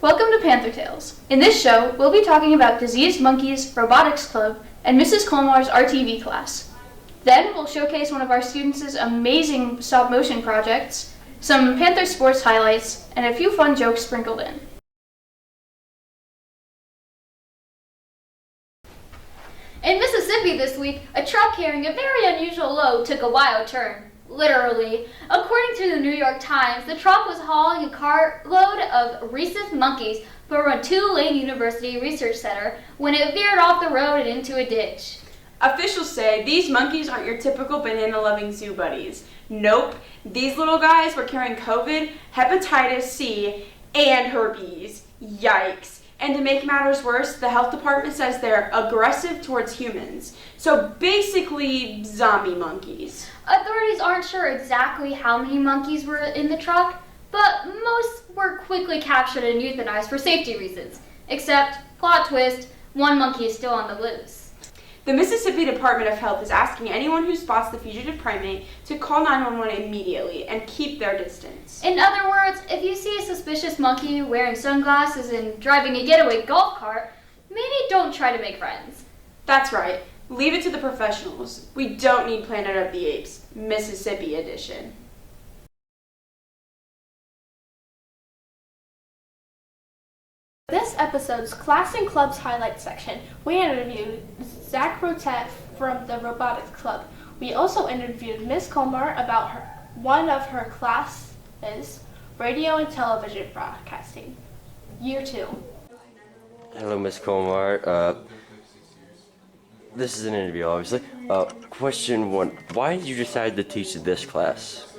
Welcome to Panther Tales. In this show, we'll be talking about Diseased Monkeys, Robotics Club, and Mrs. Colmar's RTV class. Then we'll showcase one of our students' amazing stop-motion projects, some Panther sports highlights, and a few fun jokes sprinkled in. In Mississippi this week, a truck carrying a very unusual load took a wild turn. Literally. According to the New York Times, the truck was hauling a carload of rhesus monkeys from a Tulane University research center when it veered off the road and into a ditch. Officials say these monkeys aren't your typical banana-loving zoo buddies. Nope, these little guys were carrying COVID, hepatitis C, and herpes. Yikes. And to make matters worse, the health department says they're aggressive towards humans. So basically, zombie monkeys. Authorities aren't sure exactly how many monkeys were in the truck, but most were quickly captured and euthanized for safety reasons. Except, plot twist, one monkey is still on the loose. The Mississippi Department of Health is asking anyone who spots the fugitive primate to call 911 immediately and keep their distance. In other words, if you see a suspicious monkey wearing sunglasses and driving a getaway golf cart, maybe don't try to make friends. That's right. Leave it to the professionals. We don't need Planet of the Apes, Mississippi edition. This episode's Class and Clubs Highlights section, we interviewed Zach Rotet from the Robotics Club. We also interviewed Ms. Colmar about one of her classes, Radio and Television Broadcasting, Year 2. Hello, Ms. Colmar. This is an interview, obviously. Question 1. Why did you decide to teach this class?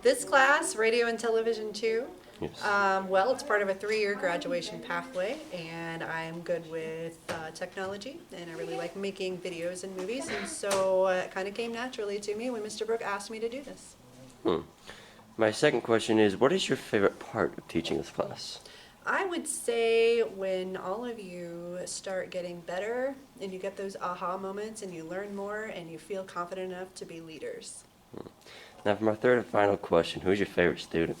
This class, Radio and Television 2, Yes. well, it's part of a 3-year graduation pathway, and I'm good with technology, and I really like making videos and movies, and so it kind of came naturally to me when Mr. Brook asked me to do this. My second question is, what is your favorite part of teaching this class? I would say when all of you start getting better, and you get those aha moments, and you learn more, and you feel confident enough to be leaders. Now, for my third and final question, who's your favorite student?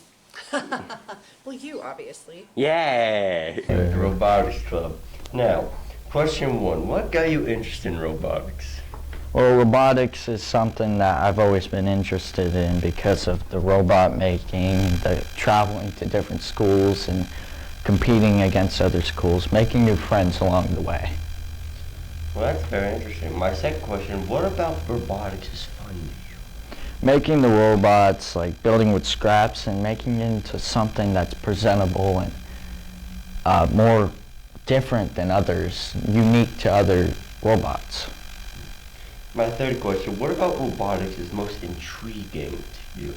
Well, you, obviously. Yay! The Robotics Club. Now, question 1. What got you interested in robotics? Well, robotics is something that I've always been interested in because of the robot making, the traveling to different schools and competing against other schools, making new friends along the way. Well, that's very interesting. My second question, what about robotics is fun to you? Making the robots, like building with scraps and making it into something that's presentable and more different than others, unique to other robots. My third question, what about robotics is most intriguing to you?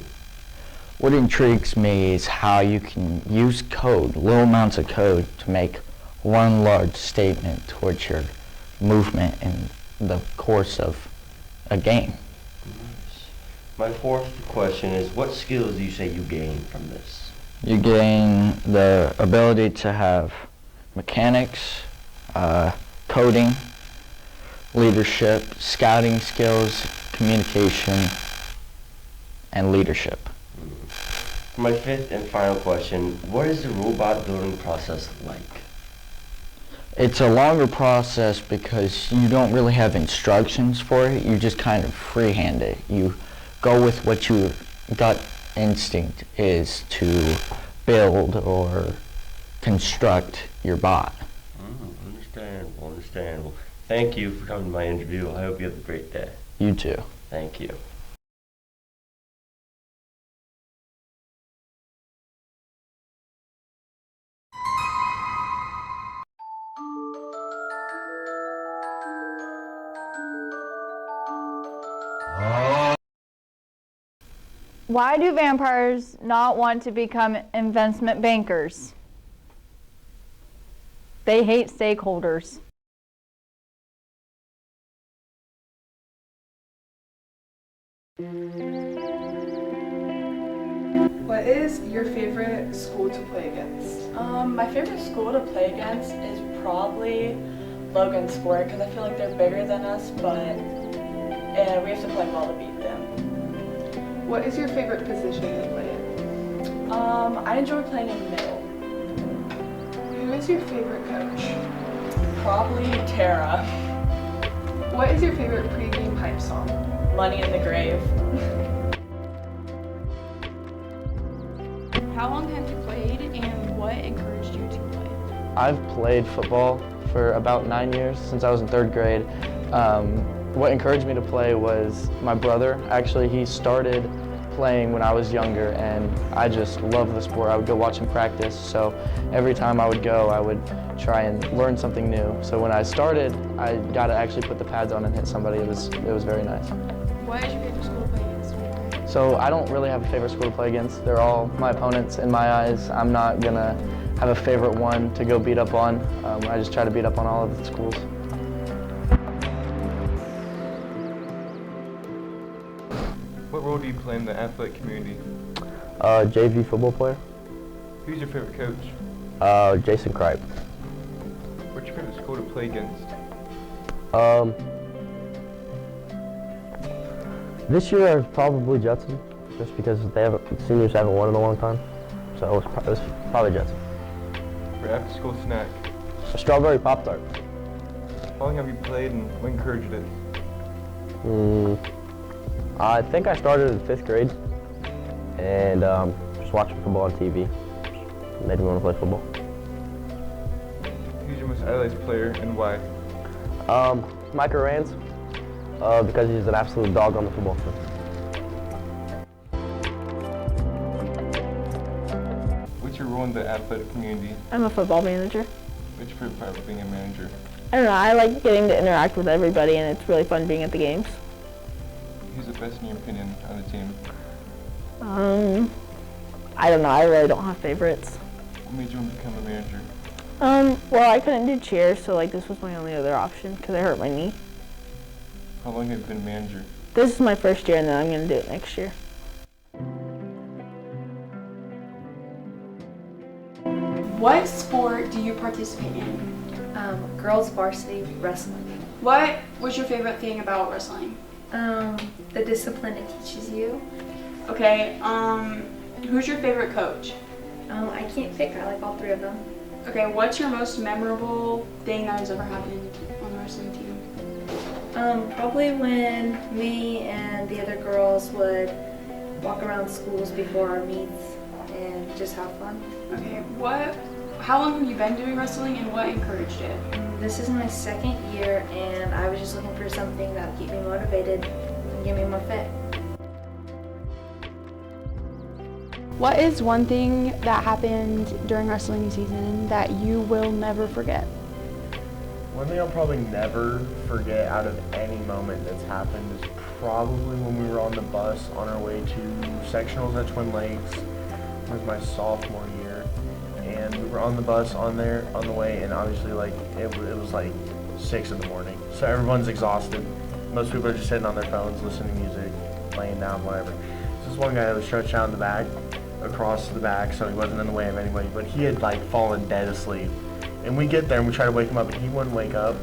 What intrigues me is how you can use code, little amounts of code, to make one large statement towards your movement in the course of a game. My fourth question is, what skills do you say you gain from this? You gain the ability to have mechanics, coding, leadership, scouting skills, communication, and leadership. For my fifth and final question, what is the robot building process like? It's a longer process because you don't really have instructions for it. You just kind of freehand it. You go with what your gut instinct is to build or construct your bot. Understandable. Thank you for coming to my interview. I hope you have a great day. You too. Thank you. Why do vampires not want to become investment bankers? They hate stakeholders. What is your favorite school to play against? My favorite school to play against is probably Logan Sport because I feel like they're bigger than us, but we have to play well to beat them. What is your favorite position to play in? I enjoy playing in the middle. is your favorite coach? Probably Tara. What is your favorite pregame hype song? Money in the Grave. How long have you played and what encouraged you to play? I've played football for about 9 years, since I was in 3rd grade. What encouraged me to play was my brother. Actually, he started playing when I was younger, and I just love the sport. I would go watch him practice, so every time I would go, I would try and learn something new. So when I started, I got to actually put the pads on and hit somebody. It was very nice. What is your favorite school to play against? So I don't really have a favorite school to play against. They're all my opponents in my eyes. I'm not gonna have a favorite one to go beat up on. I just try to beat up on all of the schools. What role do you play in the athletic community? JV football player. Who's your favorite coach? Jason Kripe. What's your favorite school to play against? This year probably Judson, just because seniors haven't won in a long time. So it was probably Judson. For after school snack? A strawberry Pop-Tart. How long have you played and what encouraged it? I think I started in 5th grade and just watching football on TV. Made me want to play football. Who's your most idolized player and why? Micah Rands, because he's an absolute dog on the football field. What's your role in the athletic community? I'm a football manager. What's your favorite part of being a manager? I don't know, I like getting to interact with everybody and it's really fun being at the games. Who's the best in your opinion on the team? I don't know, I really don't have favorites. What made you want to become a manager? Well, I couldn't do cheer, so like this was my only other option because I hurt my knee. How long have you been a manager? This is my first year and then I'm going to do it next year. What sport do you participate in? Girls varsity wrestling. What was your favorite thing about wrestling? The discipline it teaches you. Okay, who's your favorite coach? I can't pick, I like all 3 of them. Okay, what's your most memorable thing that has ever happened on the wrestling team? Probably when me and the other girls would walk around schools before our meets and just have fun. Okay, how long have you been doing wrestling and what encouraged it? This is my 2nd year and I was just looking for something that would keep me motivated and get me more fit. What is one thing that happened during wrestling season that you will never forget? One thing I'll probably never forget out of any moment that's happened is probably when we were on the bus on our way to sectionals at Twin Lakes. It was my sophomore year, and we were on the bus on the way, and obviously it was like 6 in the morning, so everyone's exhausted. Most people are just sitting on their phones, listening to music, laying down, whatever. So this one guy was stretched out in the back, across the back, so he wasn't in the way of anybody, but he had fallen dead asleep. And we get there and we try to wake him up and he wouldn't wake up.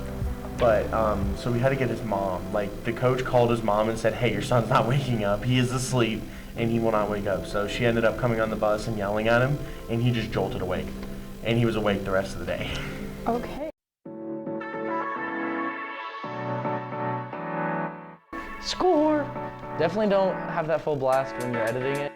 But so we had to get his mom. The coach called his mom and said, "Hey, your son's not waking up. He is asleep and he will not wake up." So she ended up coming on the bus and yelling at him, and he just jolted awake. And he was awake the rest of the day. Okay. Score! Definitely don't have that full blast when you're editing it.